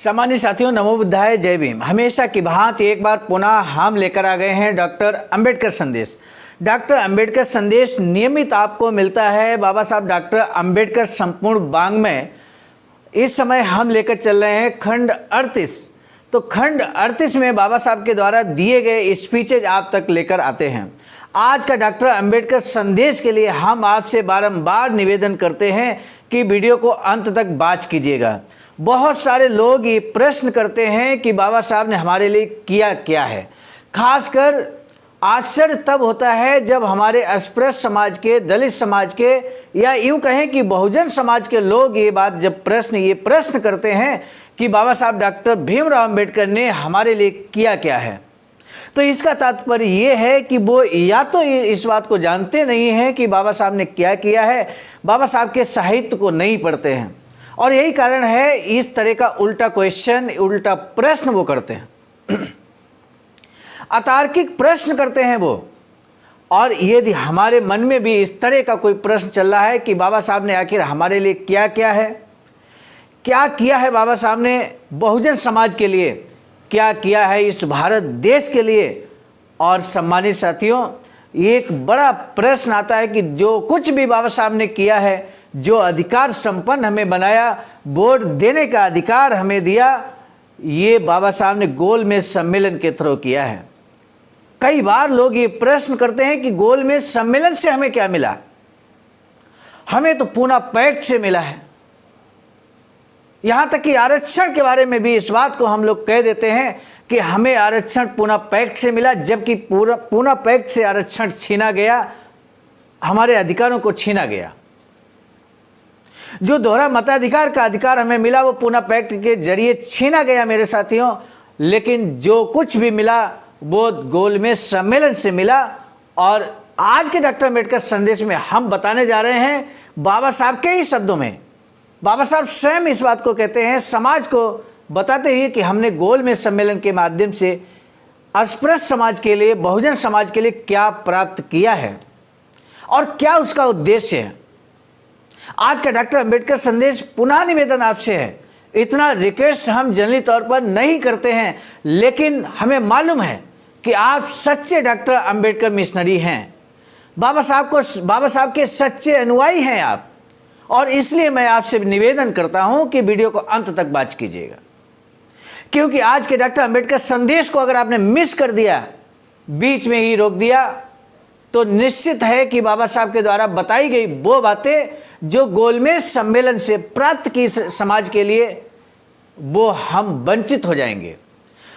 सामान्य साथियों, नमो बुद्धाय, जय भीम। हमेशा की भांति एक बार पुनः हम लेकर आ गए हैं डॉक्टर अंबेडकर संदेश। डॉक्टर अंबेडकर संदेश नियमित आपको मिलता है बाबा साहब डॉक्टर अंबेडकर संपूर्ण वाङ्मय। इस समय हम लेकर चल रहे हैं खंड 38। तो खंड 38 में बाबा साहब के द्वारा दिए गए स्पीचेज आप तक लेकर आते हैं। आज का डॉक्टर अंबेडकर संदेश के लिए हम आपसे बारंबार निवेदन करते हैं कि वीडियो को अंत तक वॉच कीजिएगा। बहुत सारे लोग ये प्रश्न करते हैं कि बाबा साहब ने हमारे लिए किया क्या है। खासकर आश्चर्य तब होता है जब हमारे अस्पृश्य समाज के, दलित समाज के, या यूं कहें कि बहुजन समाज के लोग ये प्रश्न करते हैं कि बाबा साहब डॉक्टर भीमराव अंबेडकर ने हमारे लिए किया क्या है। तो इसका तात्पर्य ये है कि वो या तो इस बात को जानते नहीं हैं कि बाबा साहब ने क्या किया है, बाबा साहब के साहित्य को नहीं पढ़ते हैं, और यही कारण है इस तरह का उल्टा क्वेश्चन, उल्टा प्रश्न वो करते हैं। अतार्किक प्रश्न करते हैं वो। और यदि हमारे मन में भी इस तरह का कोई प्रश्न चल रहा है कि बाबा साहब ने आखिर हमारे लिए क्या किया है बाबा साहब ने बहुजन समाज के लिए, क्या किया है इस भारत देश के लिए। और सम्मानित साथियों, एक बड़ा प्रश्न आता है कि जो कुछ भी बाबा साहब ने किया है, जो अधिकार संपन्न हमें बनाया, वोट देने का अधिकार हमें दिया, ये बाबा साहब ने गोलमेज सम्मेलन के थ्रू किया है। कई बार लोग ये प्रश्न करते हैं कि गोलमेज सम्मेलन से हमें क्या मिला। हमें तो पूना पैक्ट से मिला है। यहां तक कि आरक्षण के बारे में भी इस बात को हम लोग कह देते हैं कि हमें आरक्षण पूना पैक्ट से मिला, जबकि पूना पैक्ट से आरक्षण छीना गया, हमारे अधिकारों को छीना गया। जो दोहरा मताधिकार का अधिकार हमें मिला वो पूना पैक्ट के जरिए छीना गया मेरे साथियों। लेकिन जो कुछ भी मिला वो गोलमेज सम्मेलन से मिला। और आज के डॉक्टर अंबेडकर संदेश में हम बताने जा रहे हैं बाबा साहब के ही शब्दों में। बाबा साहब स्वयं इस बात को कहते हैं, समाज को बताते हुए कि हमने गोलमेज सम्मेलन के माध्यम से अस्पृश्य समाज के लिए, बहुजन समाज के लिए क्या प्राप्त किया है और क्या उसका उद्देश्य है। आज का डॉक्टर अंबेडकर संदेश पुनः निवेदन आपसे है। इतना रिक्वेस्ट हम जनरली तौर पर नहीं करते हैं, लेकिन हमें मालूम है कि आप सच्चे डॉक्टर अंबेडकर मिशनरी हैं। बाबा साहब के सच्चे अनुयायी हैं आप। और इसलिए मैं आपसे निवेदन करता हूं कि वीडियो को अंत तक वॉच कीजिएगा, क्योंकि आज के डॉक्टर अंबेडकर संदेश को अगर आपने मिस कर दिया, बीच में ही रोक दिया, तो निश्चित है कि बाबा साहब के द्वारा बताई गई वो बातें जो गोलमेज सम्मेलन से प्राप्त की समाज के लिए, वो हम वंचित हो जाएंगे।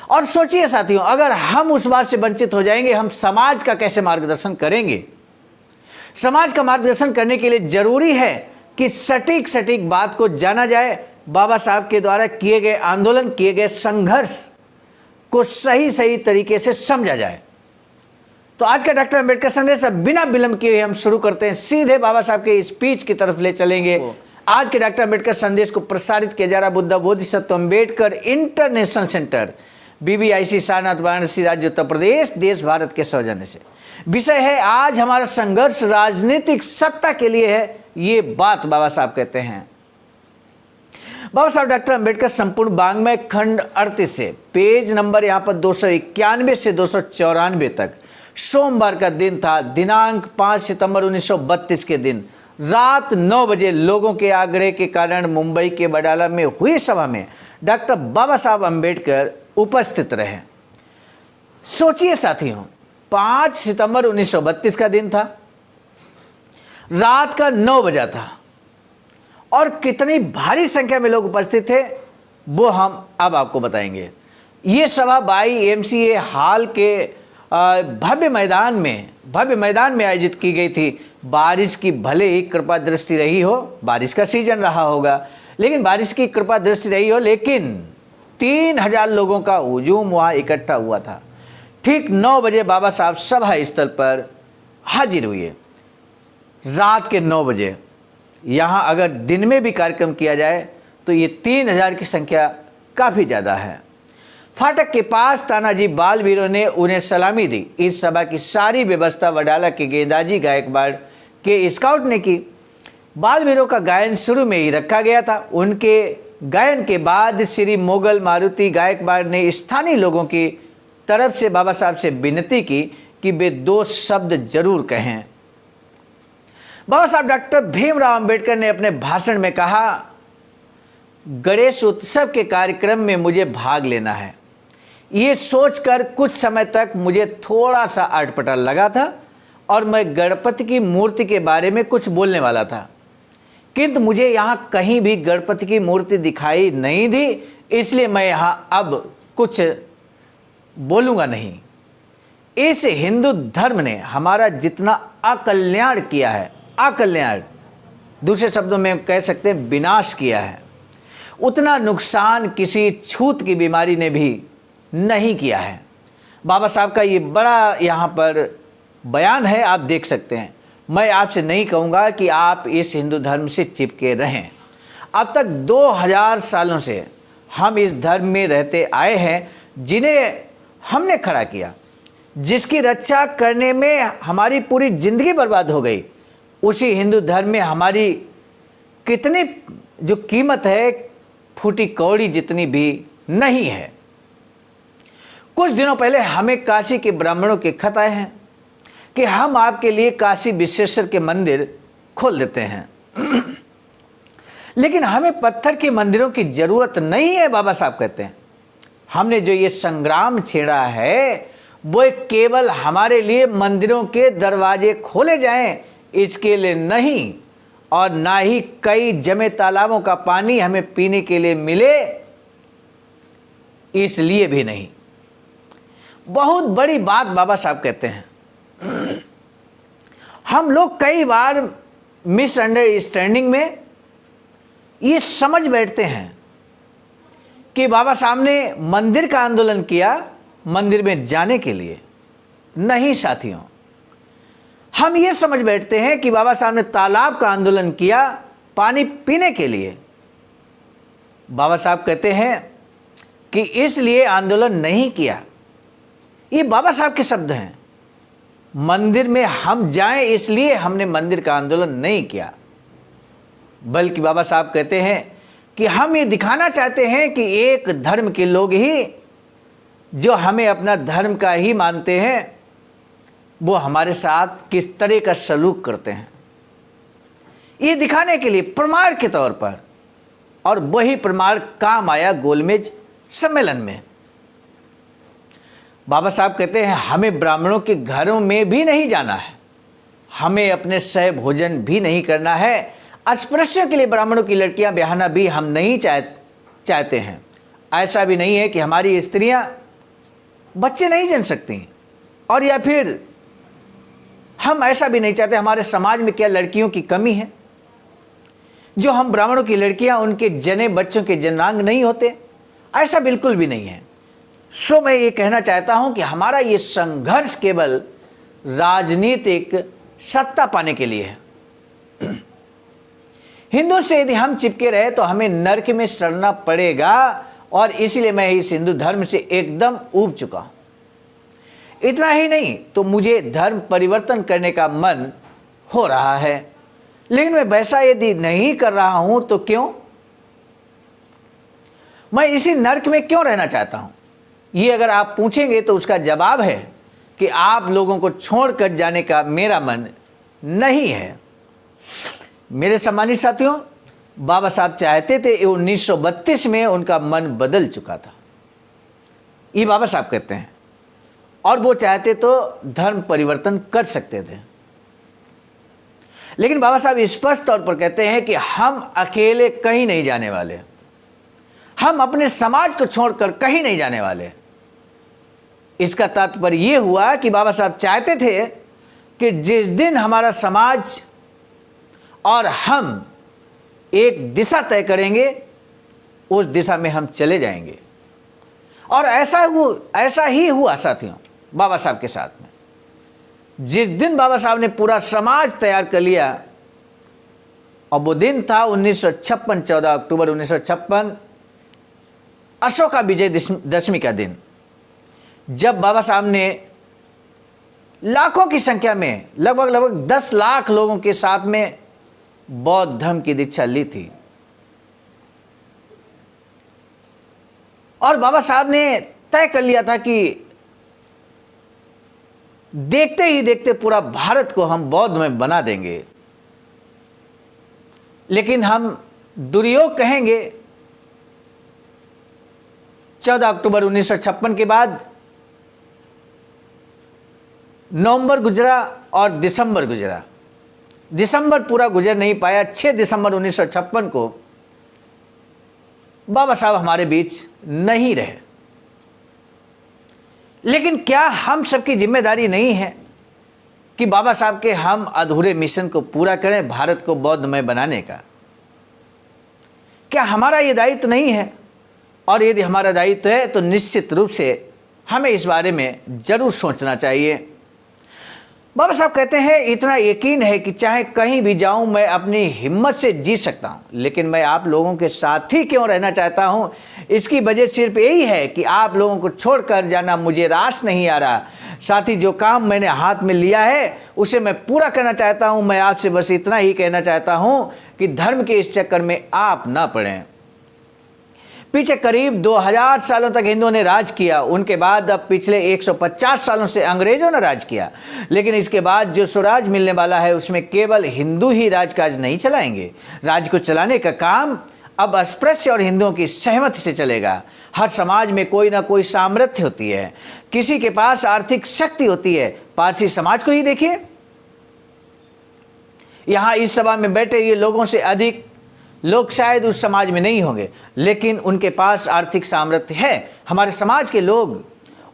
और सोचिए साथियों, अगर हम उस बात से वंचित हो जाएंगे, हम समाज का कैसे मार्गदर्शन करेंगे। समाज का मार्गदर्शन करने के लिए जरूरी है कि सटीक बात को जाना जाए, बाबा साहब के द्वारा किए गए आंदोलन, किए गए संघर्ष को सही तरीके से समझा जाए। तो आज का डॉक्टर अंबेडकर संदेश अब बिना विलंब किए हम शुरू करते हैं, सीधे बाबा साहब के स्पीच की तरफ ले चलेंगे। आज के डॉक्टर अंबेडकर संदेश को प्रसारित किया जा रहा Buddha Bodhisattva Ambedkar international centre, BBIC Sarnath, Varanasi, राज्य उत्तर प्रदेश, देश भारत के सौजन्य से। विषय है आज हमारा संघर्ष राजनीतिक सत्ता के लिए है, ये बात बाबा साहब कहते हैं। बाबा साहब डॉक्टर अंबेडकर संपूर्ण वाङ्मय खंड 38 से पेज नंबर यहाँ पर 291 से 294 तक। सोमवार का दिन था, दिनांक 5 सितंबर 1932 के दिन रात 9 बजे लोगों के आग्रह के कारण मुंबई के बडाला में हुई सभा में डॉक्टर बाबा साहब अंबेडकर उपस्थित रहे। सोचिए साथियों, 5 सितंबर 1932 का दिन था, रात का 9 बजा था, और कितनी भारी संख्या में लोग उपस्थित थे वो हम अब आपको बताएंगे। ये सभा YMCA हॉल के भव्य मैदान में आयोजित की गई थी। बारिश की भले ही कृपा दृष्टि रही हो, बारिश का सीजन रहा होगा, लेकिन बारिश की कृपा दृष्टि रही हो, लेकिन 3000 लोगों का हुजूम वहाँ इकट्ठा हुआ था। ठीक 9 बजे बाबा साहब सभा स्थल पर हाजिर हुए। रात के 9 बजे। यहाँ अगर दिन में भी कार्यक्रम किया जाए तो ये 3000 की संख्या काफ़ी ज़्यादा है। फाटक के पास तानाजी बालवीरों ने उन्हें सलामी दी। इस सभा की सारी व्यवस्था वडाला के गेंदाजी गायकवाड़ के स्काउट ने की। बालवीरों का गायन शुरू में ही रखा गया था। उनके गायन के बाद श्री मोगल मारुति गायकवाड़ ने स्थानीय लोगों की तरफ से बाबा साहब से विनती की कि वे 2 शब्द जरूर कहें। बाबा साहब डॉक्टर भीमराव अंबेडकर ने अपने भाषण में कहा, गणेश उत्सव के कार्यक्रम में मुझे भाग लेना है। ये सोचकर कुछ समय तक मुझे थोड़ा सा अटपटा लगा था और मैं गणपति की मूर्ति के बारे में कुछ बोलने वाला था, किंतु मुझे यहाँ कहीं भी गणपति की मूर्ति दिखाई नहीं दी, इसलिए मैं यहाँ अब कुछ बोलूँगा नहीं। इस हिंदू धर्म ने हमारा जितना अकल्याण किया है, अकल्याण दूसरे शब्दों में कह सकते हैं विनाश किया है, उतना नुकसान किसी छूत की बीमारी ने भी नहीं किया है। बाबा साहब का ये बड़ा यहाँ पर बयान है, आप देख सकते हैं। मैं आपसे नहीं कहूँगा कि आप इस हिंदू धर्म से चिपके रहें। अब तक 2000 सालों से हम इस धर्म में रहते आए हैं, जिन्हें हमने खड़ा किया, जिसकी रक्षा करने में हमारी पूरी ज़िंदगी बर्बाद हो गई। उसी हिंदू धर्म में हमारी कितनी जो कीमत है, फूटी कौड़ी जितनी भी नहीं है। कुछ दिनों पहले हमें काशी के ब्राह्मणों के खत आए हैं कि हम आपके लिए काशी विश्वेश्वर के मंदिर खोल देते हैं, लेकिन हमें पत्थर के मंदिरों की ज़रूरत नहीं है। बाबा साहब कहते हैं, हमने जो ये संग्राम छेड़ा है वो केवल हमारे लिए मंदिरों के दरवाजे खोले जाएं, इसके लिए नहीं, और ना ही कई जमे तालाबों का पानी हमें पीने के लिए मिले, इसलिए भी नहीं। बहुत बड़ी बात बाबा साहब कहते हैं। हम लोग कई बार मिसअंडरस्टैंडिंग में ये समझ बैठते हैं कि बाबा साहब ने मंदिर का आंदोलन किया मंदिर में जाने के लिए। नहीं साथियों, हम ये समझ बैठते हैं कि बाबा साहब ने तालाब का आंदोलन किया पानी पीने के लिए। बाबा साहब कहते हैं कि इसलिए आंदोलन नहीं किया। ये बाबा साहब के शब्द हैं। मंदिर में हम जाएं इसलिए हमने मंदिर का आंदोलन नहीं किया, बल्कि बाबा साहब कहते हैं कि हम ये दिखाना चाहते हैं कि एक धर्म के लोग ही जो हमें अपना धर्म का ही मानते हैं, वो हमारे साथ किस तरह का सलूक करते हैं, ये दिखाने के लिए प्रमाण के तौर पर। और वही प्रमाण काम आया गोलमेज सम्मेलन में। बाबा साहब कहते हैं हमें ब्राह्मणों के घरों में भी नहीं जाना है, हमें अपने सह भोजन भी नहीं करना है, अस्पृश्यों के लिए ब्राह्मणों की लड़कियां ब्याहना भी हम नहीं चाहते हैं। ऐसा भी नहीं है कि हमारी स्त्रियां बच्चे नहीं जन सकती, और या फिर हम ऐसा भी नहीं चाहते हमारे समाज में क्या लड़कियों की कमी है जो हम ब्राह्मणों की लड़कियां उनके जने बच्चों के जनांग नहीं होते। ऐसा बिल्कुल भी नहीं है। सो मैं ये कहना चाहता हूं कि हमारा ये संघर्ष केवल राजनीतिक सत्ता पाने के लिए है। हिंदू से यदि हम चिपके रहे तो हमें नरक में सड़ना पड़ेगा, और इसीलिए मैं इस हिंदू धर्म से एकदम ऊब चुका हूं। इतना ही नहीं तो मुझे धर्म परिवर्तन करने का मन हो रहा है, लेकिन मैं वैसा यदि नहीं कर रहा हूं तो क्यों? मैं इसी नरक में क्यों रहना चाहता हूं? ये अगर आप पूछेंगे तो उसका जवाब है कि आप लोगों को छोड़कर जाने का मेरा मन नहीं है। मेरे सम्मानित साथियों, बाबा साहब चाहते थे, 1932 में उनका मन बदल चुका था, ये बाबा साहब कहते हैं, और वो चाहते तो धर्म परिवर्तन कर सकते थे। लेकिन बाबा साहब स्पष्ट तौर पर कहते हैं कि हम अकेले कहीं नहीं जाने वाले, हम अपने समाज को छोड़कर कहीं नहीं जाने वाले। इसका तात्पर्य यह हुआ कि बाबा साहब चाहते थे कि जिस दिन हमारा समाज और हम एक दिशा तय करेंगे, उस दिशा में हम चले जाएंगे। और ऐसा ही हुआ साथियों बाबा साहब के साथ में। जिस दिन बाबा साहब ने पूरा समाज तैयार कर लिया, और वो दिन था 1956, 14 अक्टूबर 1956, अशोका विजय दशमी का दिन, जब बाबा साहब ने लाखों की संख्या में लगभग 10 लाख लोगों के साथ में बौद्ध धर्म की दीक्षा ली थी। और बाबा साहब ने तय कर लिया था कि देखते ही देखते पूरा भारत को हम बौद्धमय बना देंगे। लेकिन हम दुर्योग कहेंगे 14 अक्टूबर 1956 के बाद नवंबर गुजरा और दिसंबर गुजरा। दिसंबर पूरा गुजर नहीं पाया। 6 दिसंबर 1956 को बाबा साहब हमारे बीच नहीं रहे। लेकिन क्या हम सबकी जिम्मेदारी नहीं है कि बाबा साहब के हम अधूरे मिशन को पूरा करें, भारत को बौद्धमय बनाने का? क्या हमारा ये दायित्व नहीं है? और यदि हमारा दायित्व है तो निश्चित रूप से हमें इस बारे में जरूर सोचना चाहिए। बाबा साहब कहते हैं, इतना यकीन है कि चाहे कहीं भी जाऊं मैं अपनी हिम्मत से जी सकता हूं, लेकिन मैं आप लोगों के साथ ही क्यों रहना चाहता हूं? इसकी वजह सिर्फ यही है कि आप लोगों को छोड़कर जाना मुझे रास नहीं आ रहा। साथ ही जो काम मैंने हाथ में लिया है उसे मैं पूरा करना चाहता हूं। मैं आपसे बस इतना ही कहना चाहता हूं कि धर्म के इस चक्कर में आप ना पड़ें। पीछे करीब 2000 सालों तक हिंदुओं ने राज किया, उनके बाद अब पिछले 150 सालों से अंग्रेजों ने राज किया। लेकिन इसके बाद जो स्वराज मिलने वाला है उसमें केवल हिंदू ही राजकाज नहीं चलाएंगे। राज को चलाने का काम अब अस्पृश्य और हिंदुओं की सहमति से चलेगा। हर समाज में कोई ना कोई सामर्थ्य होती है, किसी के पास आर्थिक शक्ति होती है। पारसी समाज को ही देखिए, यहां इस सभा में बैठे ये लोगों से अधिक लोग शायद उस समाज में नहीं होंगे, लेकिन उनके पास आर्थिक सामर्थ्य है। हमारे समाज के लोग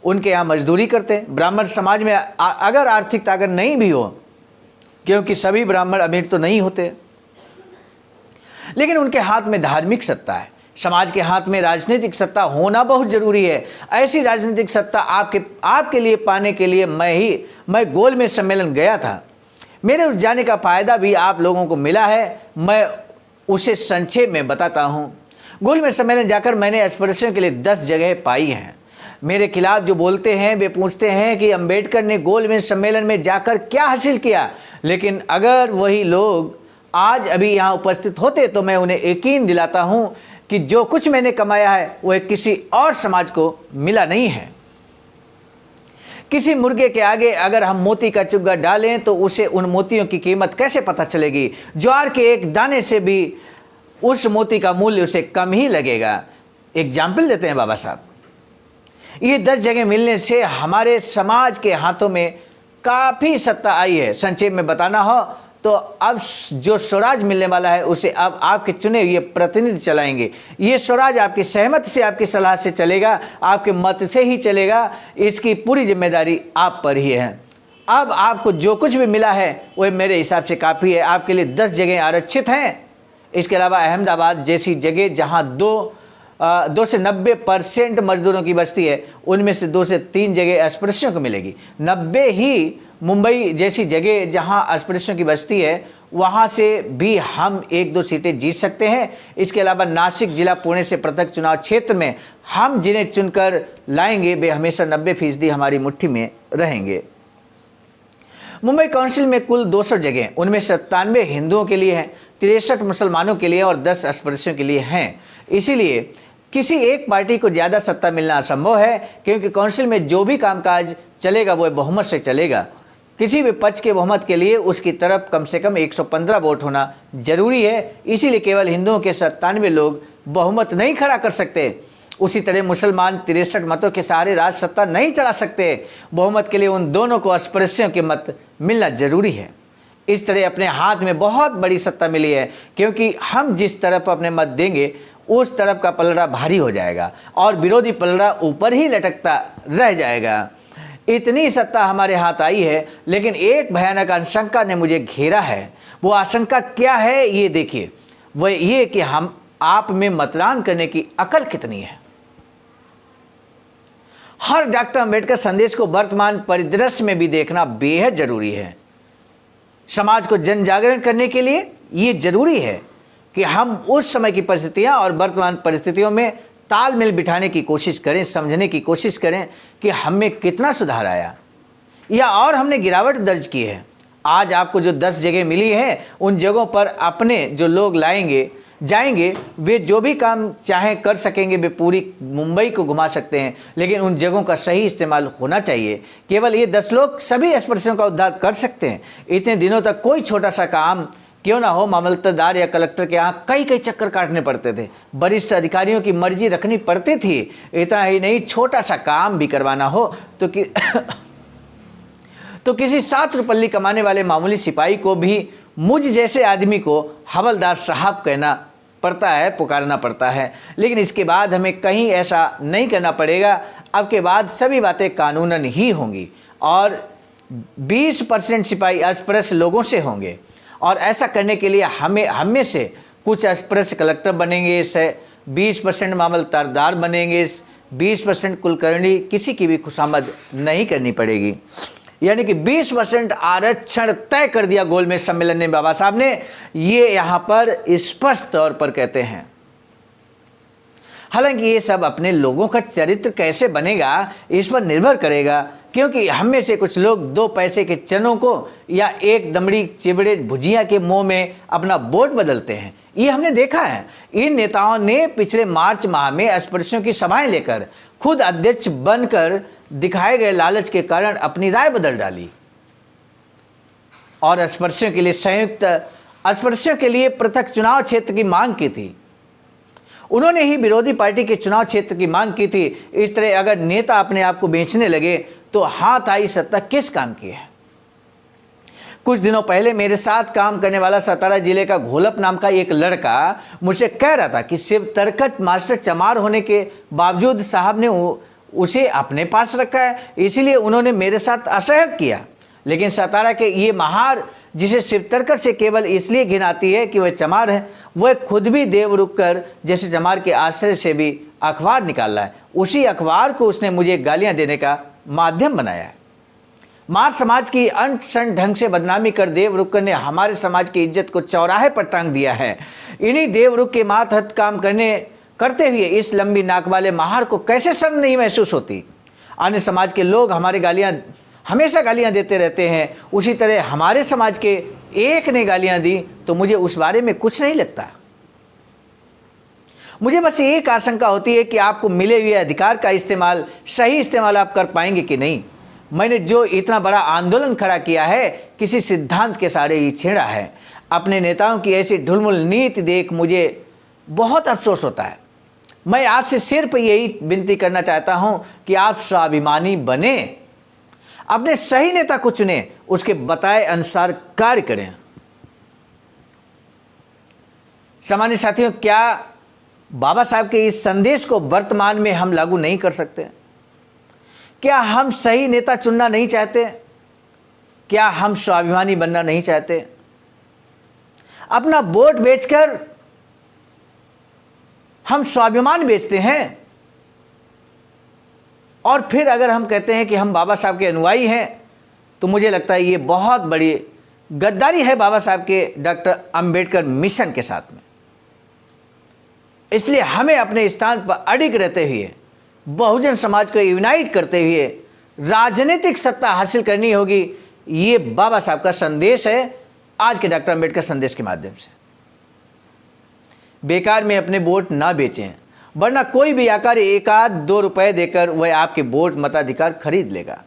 उनके यहाँ मजदूरी करते हैं। ब्राह्मण समाज में अगर आर्थिक ताकत नहीं भी हो, क्योंकि सभी ब्राह्मण अमीर तो नहीं होते, लेकिन उनके हाथ में धार्मिक सत्ता है। समाज के हाथ में राजनीतिक सत्ता होना बहुत जरूरी है। ऐसी राजनीतिक सत्ता आपके लिए पाने के लिए मैं गोलमेज सम्मेलन गया था। मेरे उस जाने का फायदा भी आप लोगों को मिला है। मैं उसे संक्षेप में बताता हूँ। गोलमेज सम्मेलन जाकर मैंने अस्पृश्यों के लिए 10 जगह पाई हैं। मेरे खिलाफ जो बोलते हैं वे पूछते हैं कि अंबेडकर ने गोलमेज सम्मेलन में जाकर क्या हासिल किया। लेकिन अगर वही लोग आज अभी यहाँ उपस्थित होते तो मैं उन्हें यकीन दिलाता हूँ कि जो कुछ मैंने कमाया है वह किसी और समाज को मिला नहीं है। किसी मुर्गे के आगे अगर हम मोती का चुग्गा डालें तो उसे उन मोतियों की कीमत कैसे पता चलेगी? ज्वार के एक दाने से भी उस मोती का मूल्य उसे कम ही लगेगा। एग्जाम्पल देते हैं बाबा साहब। ये 10 जगह मिलने से हमारे समाज के हाथों में काफ़ी सत्ता आई है। संक्षेप में बताना हो तो अब जो स्वराज मिलने वाला है उसे अब आपके चुने हुए प्रतिनिधि चलाएंगे। ये स्वराज आपकी सहमति से, आपकी सलाह से चलेगा, आपके मत से ही चलेगा। इसकी पूरी जिम्मेदारी आप पर ही है। अब आपको जो कुछ भी मिला है वह मेरे हिसाब से काफ़ी है। आपके लिए 10 जगह आरक्षित हैं। इसके अलावा अहमदाबाद जैसी जगह जहाँ 2 से 90% मजदूरों की बस्ती है, उनमें से 2 से 3 जगह अस्पृश्यों को मिलेगी। 90 ही मुंबई जैसी जगह जहां अस्पृश्यों की बस्ती है, वहां से भी हम 1-2 सीटें जीत सकते हैं। इसके अलावा नासिक जिला पुणे से पृथक चुनाव क्षेत्र में हम जिन्हें चुनकर लाएंगे वे हमेशा 90% हमारी मुट्ठी में रहेंगे। मुंबई काउंसिल में कुल 200 जगह, उनमें 97 हिंदुओं के लिए हैं, 63 मुसलमानों के लिए और 10 अस्पृश्यों के लिए हैं। इसीलिए किसी एक पार्टी को ज़्यादा सत्ता मिलना असंभव है, क्योंकि काउंसिल में जो भी कामकाज चलेगा वह बहुमत से चलेगा। किसी भी पक्ष के बहुमत के लिए उसकी तरफ कम से कम 115 वोट होना जरूरी है। इसीलिए केवल हिंदुओं के 97 लोग बहुमत नहीं खड़ा कर सकते। उसी तरह मुसलमान 63 मतों के सहारे राज सत्ता नहीं चला सकते। बहुमत के लिए उन दोनों को अस्पृश्यों के मत मिलना जरूरी है। इस तरह अपने हाथ में बहुत बड़ी सत्ता मिली है, क्योंकि हम जिस तरफ अपने मत देंगे उस तरफ का पलड़ा भारी हो जाएगा और विरोधी पलड़ा ऊपर ही लटकता रह जाएगा। इतनी सत्ता हमारे हाथ आई है, लेकिन एक भयानक आशंका ने मुझे घेरा है। वो आशंका क्या है ये देखिए। वह ये कि हम आप में मतदान करने की अकल कितनी है। हर डॉक्टर अंबेडकर संदेश को वर्तमान परिदृश्य में भी देखना बेहद जरूरी है। समाज को जन जागरण करने के लिए ये जरूरी है कि हम उस समय की परिस्थितियां और वर्तमान परिस्थितियों में तालमेल बिठाने की कोशिश करें, समझने की कोशिश करें कि हमें कितना सुधार आया या और हमने गिरावट दर्ज की है। आज आपको जो 10 जगह मिली है उन जगहों पर अपने जो लोग लाएंगे जाएंगे वे जो भी काम चाहें कर सकेंगे, वे पूरी मुंबई को घुमा सकते हैं, लेकिन उन जगहों का सही इस्तेमाल होना चाहिए। केवल ये 10 लोग सभी स्पर्शियों का उद्धार कर सकते हैं। इतने दिनों तक कोई छोटा सा काम क्यों ना हो, मामलतदार या कलेक्टर के यहाँ कई कई चक्कर काटने पड़ते थे, वरिष्ठ अधिकारियों की मर्जी रखनी पड़ती थी। इतना ही नहीं, छोटा सा काम भी करवाना हो तो किसी 7 रुपल्ली कमाने वाले मामूली सिपाही को भी मुझ जैसे आदमी को हवलदार साहब कहना पड़ता है, पुकारना पड़ता है। लेकिन इसके बाद हमें कहीं ऐसा नहीं करना पड़ेगा। अब के बाद सभी बातें कानूनन ही होंगी और 20% सिपाही अस्पृश्य लोगों से होंगे, और ऐसा करने के लिए हम में से कुछ अस्पृश्य कलेक्टर बनेंगे, 20% मामलतदार बनेंगे, 20% कुलकर्णी। किसी की भी खुशामद नहीं करनी पड़ेगी। यानी कि 20% आरक्षण तय कर दिया गोलमेज सम्मेलन ने, बाबा साहब ने ये यहाँ पर स्पष्ट तौर पर कहते हैं। हालांकि ये सब अपने लोगों का चरित्र कैसे बनेगा इस पर निर्भर करेगा, क्योंकि हम में से कुछ लोग 2 पैसे के चनों को या एक दमड़ी चिबड़े भुजिया के मुंह में अपना वोट बदलते हैं। ये हमने देखा है। इन नेताओं ने पिछले मार्च माह में अस्पृश्यों की सभाएं लेकर खुद अध्यक्ष बनकर दिखाए गए लालच के कारण अपनी राय बदल डाली और अस्पृश्यों के लिए पृथक चुनाव क्षेत्र की मांग की थी। उन्होंने ही विरोधी पार्टी के चुनाव क्षेत्र की मांग की थी। इस तरह अगर नेता अपने आप को बेचने लगे तो हाथ आई सत्ता किस काम की है। कुछ दिनों पहले मेरे साथ काम करने वाला सतारा जिले का घोलप नाम का एक लड़का मुझसे कह रहा था कि शिव तरकट मास्टर चमार होने के बावजूद साहब ने उसे अपने पास रखा है, इसीलिए उन्होंने मेरे साथ असहयोग किया। लेकिन सतारा के ये महार, जिसे शिव तरकट से केवल इसलिए घिन आती है कि वह चमार है, वह खुद भी देव रुक कर जैसे चमार के आश्रय से भी अखबार निकाला है। उसी अखबार को उसने मुझे गालियां देने का माध्यम बनाया है। मार समाज की अनशन ढंग से बदनामी कर देवरुख ने हमारे समाज की इज्जत को चौराहे पर टांग दिया है। इन्हीं देवरुख के मातहत काम करते हुए इस लंबी नाक वाले महार को कैसे शर्म नहीं महसूस होती। अन्य समाज के लोग हमेशा गालियां देते रहते हैं, उसी तरह हमारे समाज के एक ने गालियां दी तो मुझे उस बारे में कुछ नहीं लगता। मुझे बस एक आशंका होती है कि आपको मिले हुए अधिकार का सही इस्तेमाल आप कर पाएंगे कि नहीं। मैंने जो इतना बड़ा आंदोलन खड़ा किया है, किसी सिद्धांत के सहारे ही छेड़ा है। अपने नेताओं की ऐसी ढुलमुल नीति देख मुझे बहुत अफसोस होता है। मैं आपसे सिर्फ यही विनती करना चाहता हूं कि आप स्वाभिमानी बने, अपने सही नेता को चुने, उसके बताए अनुसार कार्य करें। सामान्य साथियों, क्या बाबा साहब के इस संदेश को वर्तमान में हम लागू नहीं कर सकते? क्या हम सही नेता चुनना नहीं चाहते? क्या हम स्वाभिमानी बनना नहीं चाहते? अपना वोट बेचकर हम स्वाभिमान बेचते हैं, और फिर अगर हम कहते हैं कि हम बाबा साहब के अनुयायी हैं, तो मुझे लगता है ये बहुत बड़ी गद्दारी है बाबा साहब के डॉक्टर अंबेडकर मिशन के साथ में। इसलिए हमें अपने स्थान पर अडिग रहते हुए, बहुजन समाज को यूनाइट करते हुए राजनीतिक सत्ता हासिल करनी होगी। ये बाबा साहब का संदेश है आज के डॉक्टर अंबेडकर संदेश के माध्यम से। बेकार में अपने वोट ना बेचें, वरना कोई भी आकर 1-2 रुपए देकर वह आपके वोट मताधिकार खरीद लेगा।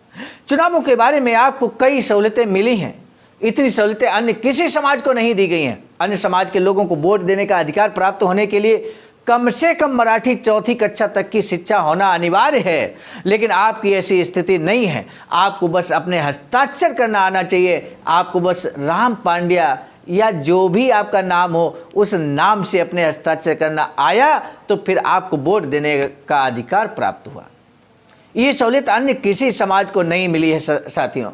चुनावों के बारे में आपको कई सहूलतें मिली हैं, इतनी सहूलतें अन्य किसी समाज को नहीं दी गई हैं। अन्य समाज के लोगों को वोट देने का अधिकार प्राप्त होने के लिए कम से कम मराठी 4वीं कक्षा तक की शिक्षा होना अनिवार्य है, लेकिन आपकी ऐसी स्थिति नहीं है। आपको बस अपने हस्ताक्षर करना आना चाहिए। आपको बस राम पांड्या या जो भी आपका नाम हो उस नाम से अपने हस्ताक्षर करना आया तो फिर आपको वोट देने का अधिकार प्राप्त हुआ। ये सहूलियत अन्य किसी समाज को नहीं मिली है साथियों।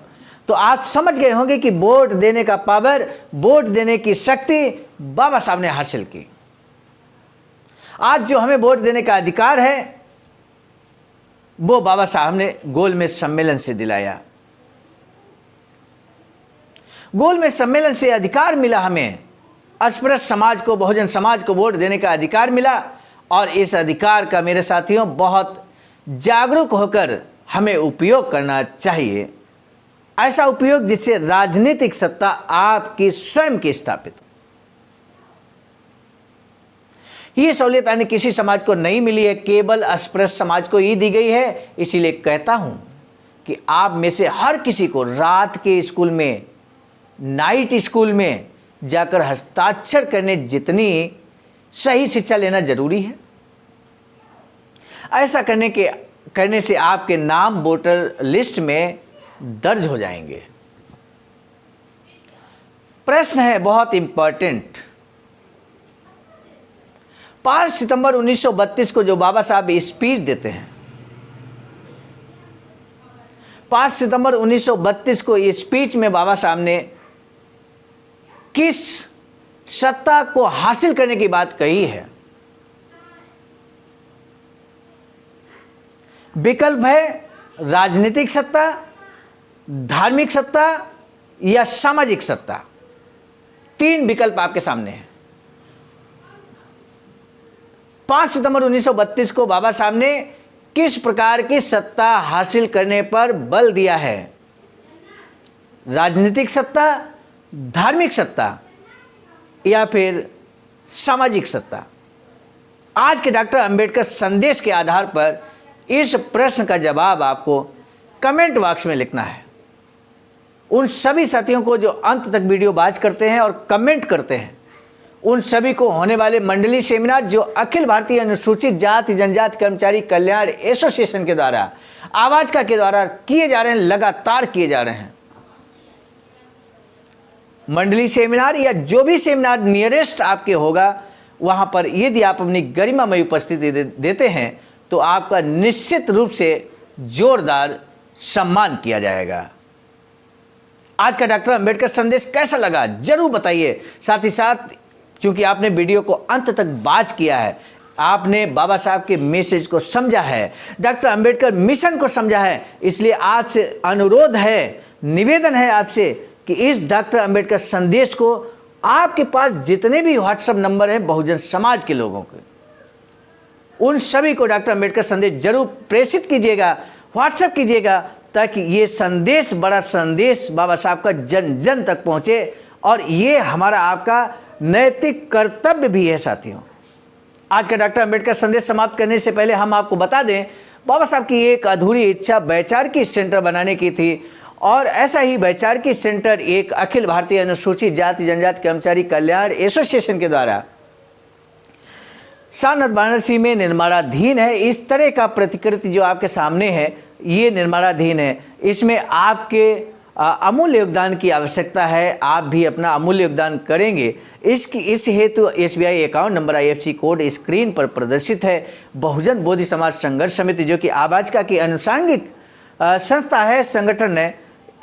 तो आप समझ गए होंगे कि वोट देने का पावर, वोट देने की शक्ति बाबा साहब ने हासिल की। आज जो हमें वोट देने का अधिकार है वो बाबा साहब ने गोलमेज सम्मेलन से दिलाया। गोलमेज सम्मेलन से अधिकार मिला हमें, अस्पृश्य समाज को, बहुजन समाज को वोट देने का अधिकार मिला। और इस अधिकार का मेरे साथियों बहुत जागरूक होकर हमें उपयोग करना चाहिए। ऐसा उपयोग जिससे राजनीतिक सत्ता आपकी स्वयं की स्थापित हो। ये सहूलियत अन्य किसी समाज को नहीं मिली है, केवल अस्पृश्य समाज को ही दी गई है। इसीलिए कहता हूं कि आप में से हर किसी को रात के स्कूल में, नाइट स्कूल में जाकर हस्ताक्षर करने जितनी सही शिक्षा लेना जरूरी है। ऐसा करने से आपके नाम वोटर लिस्ट में दर्ज हो जाएंगे। प्रश्न है बहुत इंपॉर्टेंट। 5 सितंबर 1932 को जो बाबा साहब स्पीच देते हैं, 5 सितंबर 1932 को ये स्पीच में बाबा साहब ने किस सत्ता को हासिल करने की बात कही है? विकल्प है राजनीतिक सत्ता, धार्मिक सत्ता या सामाजिक सत्ता। 3 विकल्प आपके सामने हैं। 5 सितंबर 1932 को बाबा साहब ने किस प्रकार की सत्ता हासिल करने पर बल दिया है? राजनीतिक सत्ता, धार्मिक सत्ता या फिर सामाजिक सत्ता? आज के डॉक्टर अंबेडकर संदेश के आधार पर इस प्रश्न का जवाब आपको कमेंट बॉक्स में लिखना है। उन सभी साथियों को जो अंत तक वीडियो वॉच करते हैं और कमेंट करते हैं, उन सभी को होने वाले मंडलीय सेमिनार जो अखिल भारतीय अनुसूचित जाति जनजाति कर्मचारी कल्याण एसोसिएशन के द्वारा, आवाज का के द्वारा किए जा रहे हैं, लगातार किए जा रहे हैं। मंडलीय सेमिनार या जो भी सेमिनार नियरेस्ट आपके होगा, वहां पर यदि आप अपनी गरिमामय उपस्थिति देते हैं तो आपका निश्चित रूप से जोरदार सम्मान किया जाएगा। आज का डॉक्टर अंबेडकर संदेश कैसा लगा जरूर बताइए। साथ ही साथ चूंकि आपने वीडियो को अंत तक वॉच किया है, आपने बाबा साहब के मैसेज को समझा है, डॉक्टर अंबेडकर मिशन को समझा है, इसलिए आपसे अनुरोध है, निवेदन है आपसे कि इस डॉक्टर अंबेडकर संदेश को आपके पास जितने भी व्हाट्सएप नंबर हैं बहुजन समाज के लोगों के, उन सभी को डॉक्टर अंबेडकर संदेश जरूर प्रेषित कीजिएगा, व्हाट्सएप कीजिएगा, ताकि ये संदेश, बड़ा संदेश बाबा साहब का जन जन तक पहुंचे। और ये हमारा आपका नैतिक कर्तव्य भी है साथियों। आज का डॉक्टर अंबेडकर संदेश समाप्त करने से पहले हम आपको बता दें, बाबा साहब की एक अधूरी इच्छा वैचारिकी सेंटर बनाने की थी, और ऐसा ही वैचारिकी सेंटर एक अखिल भारतीय अनुसूचित जाति जनजाति कर्मचारी कल्याण एसोसिएशन के द्वारा सारनाथ वाराणसी में निर्माणाधीन है। इस तरह का प्रतिकृति जो आपके सामने है, ये निर्माणाधीन है। इसमें आपके अमूल्य योगदान की आवश्यकता है। आप भी अपना अमूल्य योगदान करेंगे। इस हेतु SBI account number IFC code screen पर प्रदर्शित है। बहुजन बोधि समाज संघर्ष समिति जो कि आबाजका की अनुषांगिक संस्था है, संगठन है,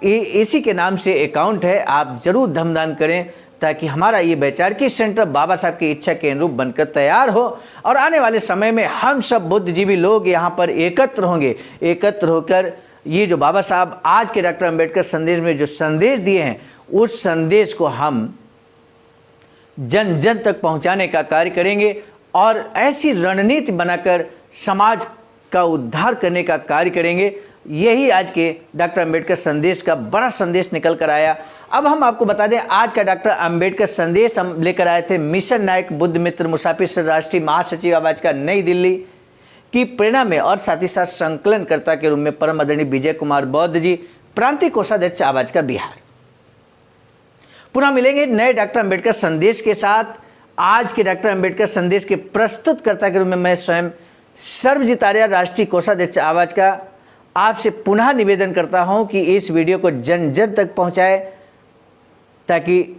इसी के नाम से अकाउंट है। आप जरूर धमदान करें ताकि हमारा ये वैचारिकी सेंटर बाबा साहब की इच्छा के अनुरूप बनकर तैयार हो, और आने वाले समय में हम सब बुद्धिजीवी लोग यहाँ पर एकत्र होंगे। एकत्र होकर ये जो बाबा साहब आज के डॉक्टर अंबेडकर संदेश में जो संदेश दिए हैं, उस संदेश को हम जन जन तक पहुँचाने का कार्य करेंगे और ऐसी रणनीति बनाकर समाज का उद्धार करने का कार्य करेंगे। यही आज के डॉक्टर अंबेडकर संदेश का बड़ा संदेश निकल कर आया। अब हम आपको बता दें, आज का डॉक्टर अंबेडकर संदेश हम लेकर आए थे मिशन नायक बुद्ध मित्र मुसाफिर सर राष्ट्रीय महासचिव आबाजका नई दिल्ली की प्रेरणा में, और साथ ही साथ संकलनकर्ता के रूप में परम आदरणीय विजय कुमार बौद्ध जी, प्रांतीय कोषाध्यक्ष आबाजका बिहार। पुनः मिलेंगे नए डॉक्टर अंबेडकर संदेश के साथ। आज के डॉक्टर अंबेडकर संदेश के प्रस्तुतकर्ता के रूप में मैं स्वयं सर्वजीत आर्य, राष्ट्रीय कोषाध्यक्ष आबाजका, आपसे पुनः निवेदन करता हूं कि इस वीडियो को जन जन तक पहुंचाए ताकि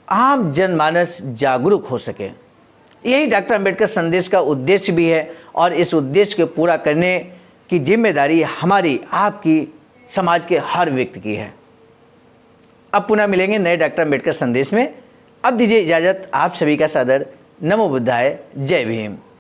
आम जनमानस जागरूक हो सके। यही डॉक्टर अंबेडकर संदेश का उद्देश्य भी है, और इस उद्देश्य को पूरा करने की जिम्मेदारी हमारी, आपकी, समाज के हर व्यक्ति की है। अब पुनः मिलेंगे नए डॉक्टर अंबेडकर संदेश में। अब दीजिए इजाज़त, आप सभी का सादर नमो बुद्धाय, जय भीम।